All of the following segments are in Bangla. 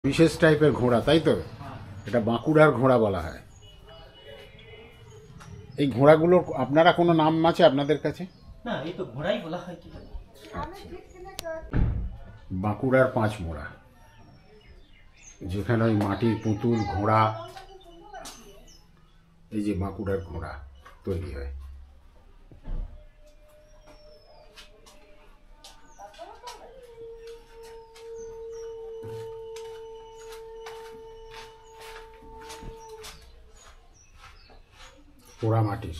বিশেষ টাইপের ঘোড়া, তাই তো? এটা বাঁকুড়ার ঘোড়া বলা হয়। এই ঘোড়াগুলো আপনারা কোনো নাম আছে আপনাদের কাছে? না, এই তো ঘোড়াই বলা হয়। কি আচ্ছা, বাঁকুড়ার পাঁচ মোড়া, যেখানে ওই মাটির পুতুল ঘোড়া, এই যে বাঁকুড়ার ঘোড়া তৈরি হয়। পোড়া মাটির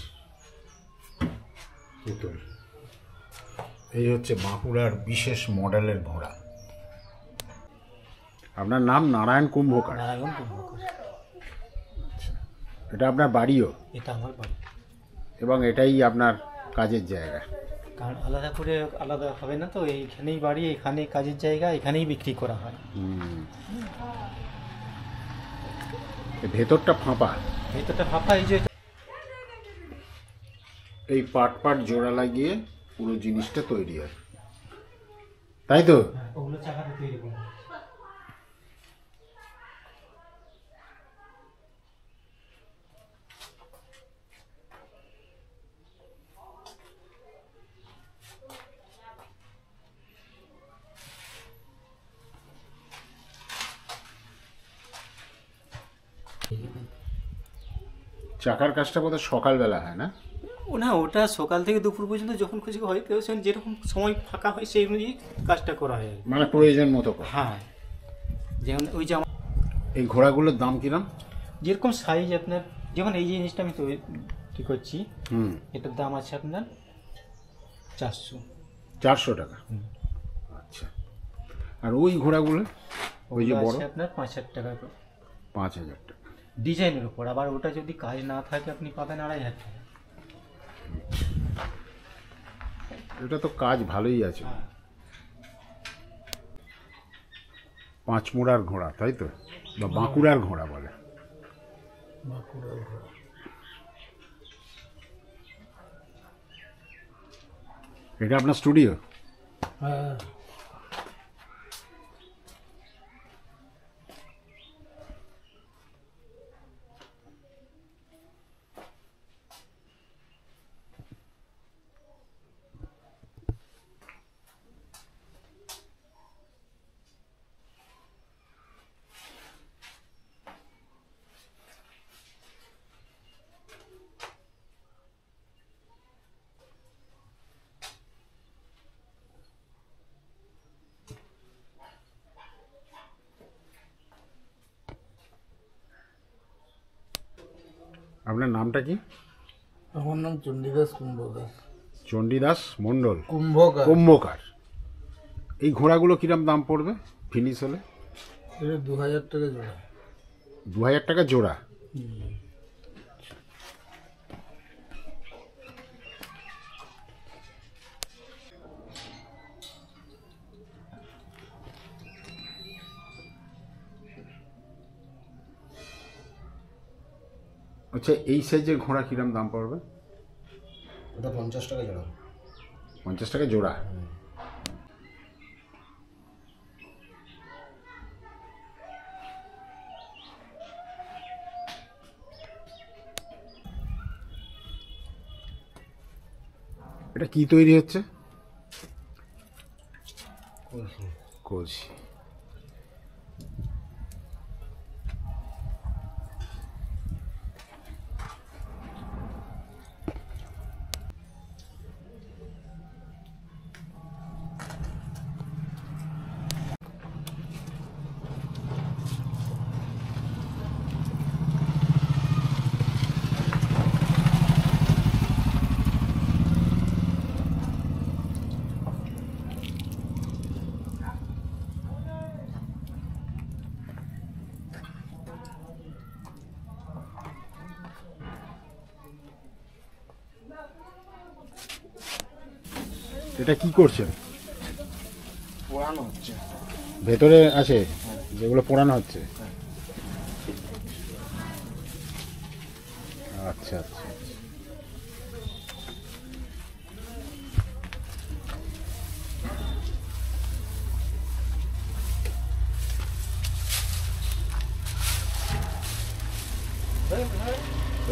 পুতুল। এই হচ্ছে বাঁকুড়ার বিশেষ মডেলের ঘোড়া। আপনার নাম নারায়ণ কুম্ভকার? নারায়ণ কুম্ভকার। আচ্ছা, এটা আপনার বাড়িও? এটা আমার বাড়ি। এবং এটাই আপনার কাজের জায়গা? কারণ আলাদা করে আলাদা হবে না তো, এইখানেই বাড়ি, এখানেই কাজের জায়গা, এখানেই বিক্রি করা হয়। ভেতরটা ফাঁপা? ভেতরটা ফাঁপা। এই যে এই পাট পাট জোড়া লাগিয়ে পুরো জিনিসটা তৈরি হয়, তাই তো? ওগুলো চাকাতে তৈরি করা। চাকার কাজটা বোধহয় সকালবেলা হয় না? না, ওটা সকাল থেকে দুপুর পর্যন্ত যখন খুশি হয়, কেউ যেরকম সময় ফাঁকা হয় সেই অনুযায়ী কাজটা করা হয়। মানে প্রয়োজন মতো? হ্যাঁ, যেমন ওই যে এই ঘোড়াগুলোর দাম কিরম? যেরকম সাইজ আপনার, যেমন এই জিনিসটা আমি তৈরি করছি, এটার দাম আছে আপনার 400 টাকা। আচ্ছা, আর ওই ঘোড়াগুলো ওই যে বড় আপনার 5,000 টাকা। 5,000 টাকা ডিজাইনের উপর। আবার ওটা যদি কাজ না থাকে আপনি পাবেন 2,500 টাকা। এটা তো কাজ ভালোই আছে। পাঁচমোড়ার ঘোড়া, তাই তো? বা বাঁকুড়ার ঘোড়া বলে। বাঁকুড়ার ঘোড়া। এটা আপনার স্টুডিও? হ্যাঁ। আপনার নামটা কি? আমার নাম চণ্ডীদাস কুম্ভকার। চণ্ডীদাস মণ্ডল কুম্ভকার। এই ঘোড়াগুলো কিরম দাম পড়বে ফিনিশ হলে? এটা 2,000 টাকা জোড়া। 2,000 টাকা জোড়া? আচ্ছা, এই সাইজের ঘোড়া কিরম দাম পড়বে? ওটা 50 টাকা জোড়া। 50 টাকা জোড়া? এটা কি তৈরি হচ্ছে? কলসি। এটা কি করছেন? পোড়ানো হচ্ছে। ভেতরে আছে যেগুলো পোড়ানো হচ্ছে? আচ্ছা আচ্ছা।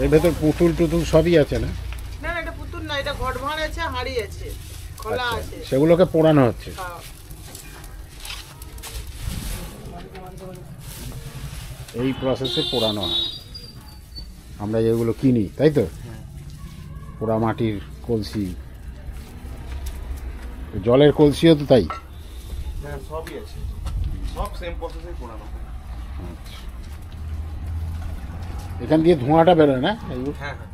এর ভেতর পুতুল টুতুল সবই আছে না? না না, এটা পুতুল না, এটা ঘট ভাঁড় আছে, হাঁড়ি আছে, খোলা আছে। সেগুলোকে পোড়ানো হচ্ছে। হ্যাঁ। এই প্রসেসে পোড়ানো হয় আমরা যেগুলো কিনি, তাই তো? পোড়া মাটির কলসি, জলের কলসিও তো তাই। হ্যাঁ সবই আছে, সব সেম প্রসেসে পোড়ানো। এখান দিয়ে ধোঁয়াটা বেরোয় না? হ্যাঁ হ্যাঁ,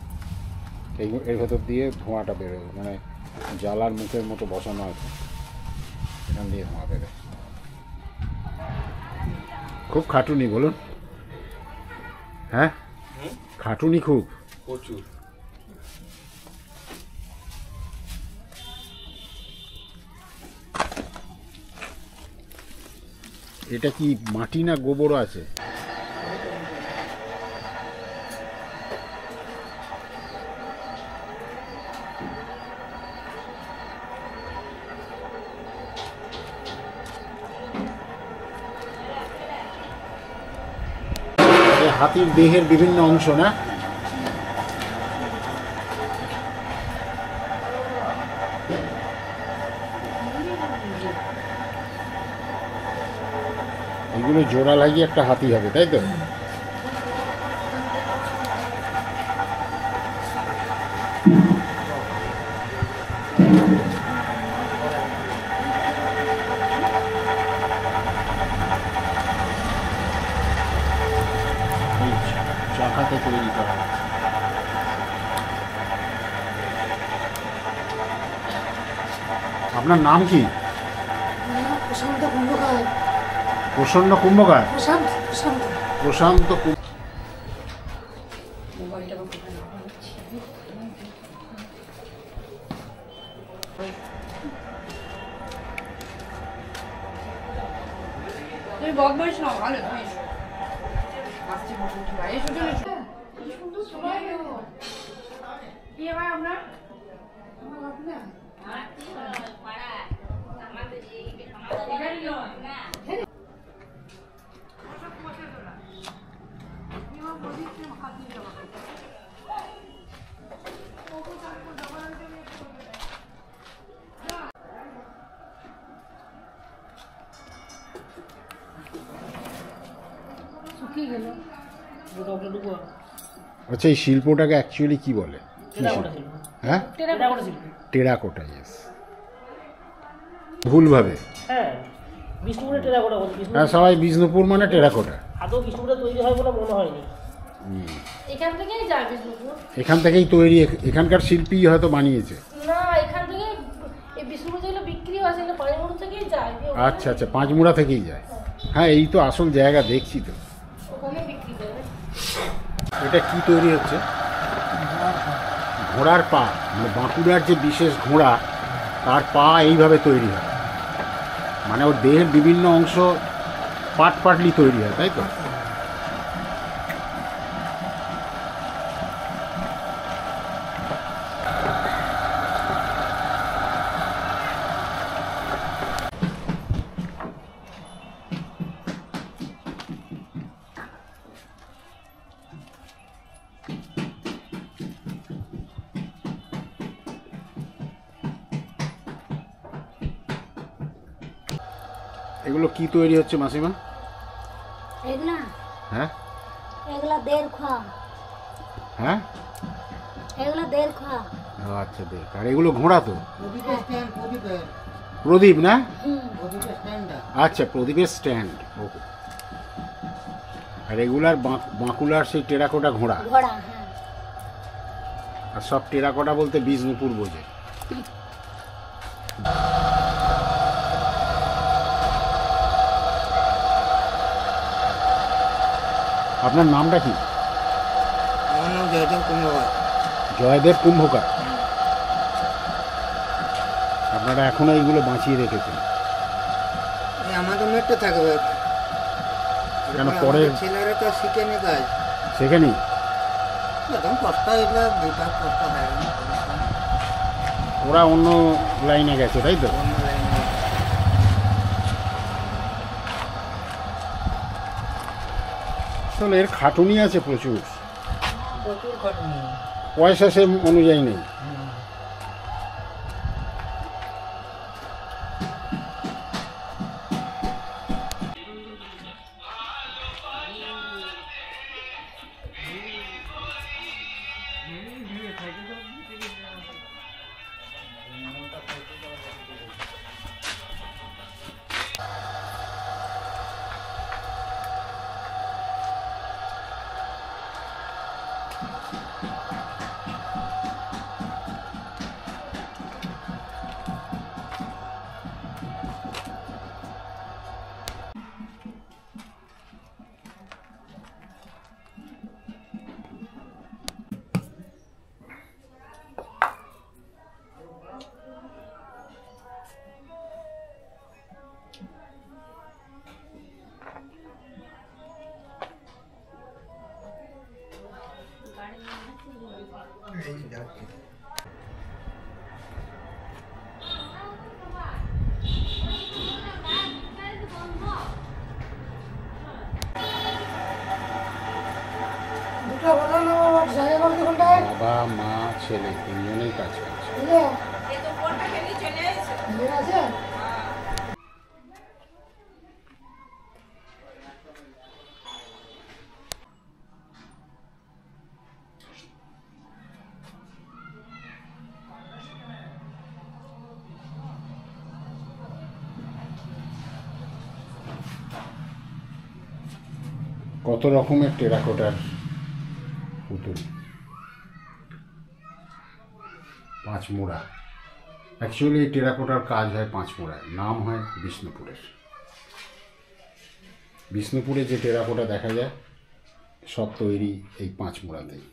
এর ভেতর দিয়ে ধোঁয়াটা বেরোয়, মানে জ্বালার মুখের মতো বসানো আছে, এখান দিয়ে ধোঁয়া বেরোয়। খুব খাটুনি বলুন। হ্যাঁ, খাটুনি খুব। প্রচুর। এটা কি মাটি না গোবরও আছে? হাতির দেহের বিভিন্ন অংশ না? এগুলো জোড়া লাগিয়ে একটা হাতি হবে, তাই তো? চাকাতে করে দিতে হবে। আপনার নাম কি? প্রশান্ত কুম্ভকার। প্রসন্ন কুম্ভকার? প্রশান্ত প্রশান্ত প্রশান্ত মোবাইলটা তুমি বকবস না, ভালো তুমি আসছে বসে ভাই এসো চলে এসো। কি সুন্দর সময় গেল। কি ভাই আপনার? আমার আপনার পাড়া আমাদের এই সমাজ শুকিয়ে গেল। আচ্ছা, এই শিল্পটাকে অ্যাকচুয়ালি কি বলে? হ্যাঁ, টেরাকোটা। ইয়েস, ভুলভাবে। হ্যাঁ, বিষ্ণুপুরে টেরাকোটা বলে। হ্যাঁ, সবাই বিষ্ণুপুর মানে টেরাকোটা। আদৌ বিষ্ণুপুরে তৈরি হয় বলে মনে হয়নি। এখান থেকেই যায় বিষ্ণুপুর। এখান থেকেই তৈরি, এখানকার শিল্পী হয়তো বানিয়েছে। না, এখান থেকে এই বিষ্ণুপুর যেগুলো বিক্রি হয় সেগুলো পানিমুড়ো থেকেই যায়। আচ্ছা আচ্ছা, পাঁচমুড়া থেকেই যায়। হ্যাঁ, এই তো আসল জায়গা, দেখছি তো। ওখানে বিক্রি করে। এটা কি তৈরি হচ্ছে? ঘোড়ার পা, মানে বাঁকুড়ার যে বিশেষ ঘোড়া, তার পা এইভাবে তৈরি হয়, মানে ওর দেহের বিভিন্ন অংশ পার্টলি তৈরি হয়, তাই তো? এগুলো কি তৈরি হচ্ছে মাসিমা? এগুলা হ্যাঁ, এগুলা দেড় খোয়া। হ্যাঁ, এগুলা দেড় খোয়া। আচ্ছা, দেখ। আর এগুলো ঘোড়া তো? প্রদীপ না? আচ্ছা, প্রদীপের স্ট্যান্ড। ওকে। আর এগুলার বাঁকুড়ার সেই টেরাকোটা ঘোড়া। ঘোড়া, হ্যাঁ। আর সব টেরাকোটা বলতে বিষ্ণুপুর বোঝে। আপনার নামটা কি? আমার নাম জয়দেব কুম্ভকার। জয়দেব কুম্ভকার। আপনারা এখনো এইগুলো বাঁচিয়ে রেখেছেন? আমাদের মেটে থাকবে কেন পরে ছেলেরা তো শিখেনি কাজ, সেখানেই এখন কষ্ট হইলে দুটা কষ্ট হয় না। ওরা অন্য লাইনে গেছে, তাই তো? অন্য লাইনে আসলে এর খাটুনি আছে প্রচুর। প্রচুর খাটনি। পয়সা সে অনুযায়ী নেই। দুটো কথা না বাবা, জায়গা করতে কোনটায়? বাবা মা ছেলে তিনজনেই কাজ করছে। বুঝলে? ঠিক আছে? কত রকমের টেরাকোটার পুতুল, পাঁচমোড়া। অ্যাকচুয়ালি এই টেরাকোটার কাজ হয় পাঁচমোড়ায়, নাম হয় বিষ্ণুপুরের। বিষ্ণুপুরে যে টেরাকোটা দেখা যায় সব তৈরি এই পাঁচমোড়াতেই।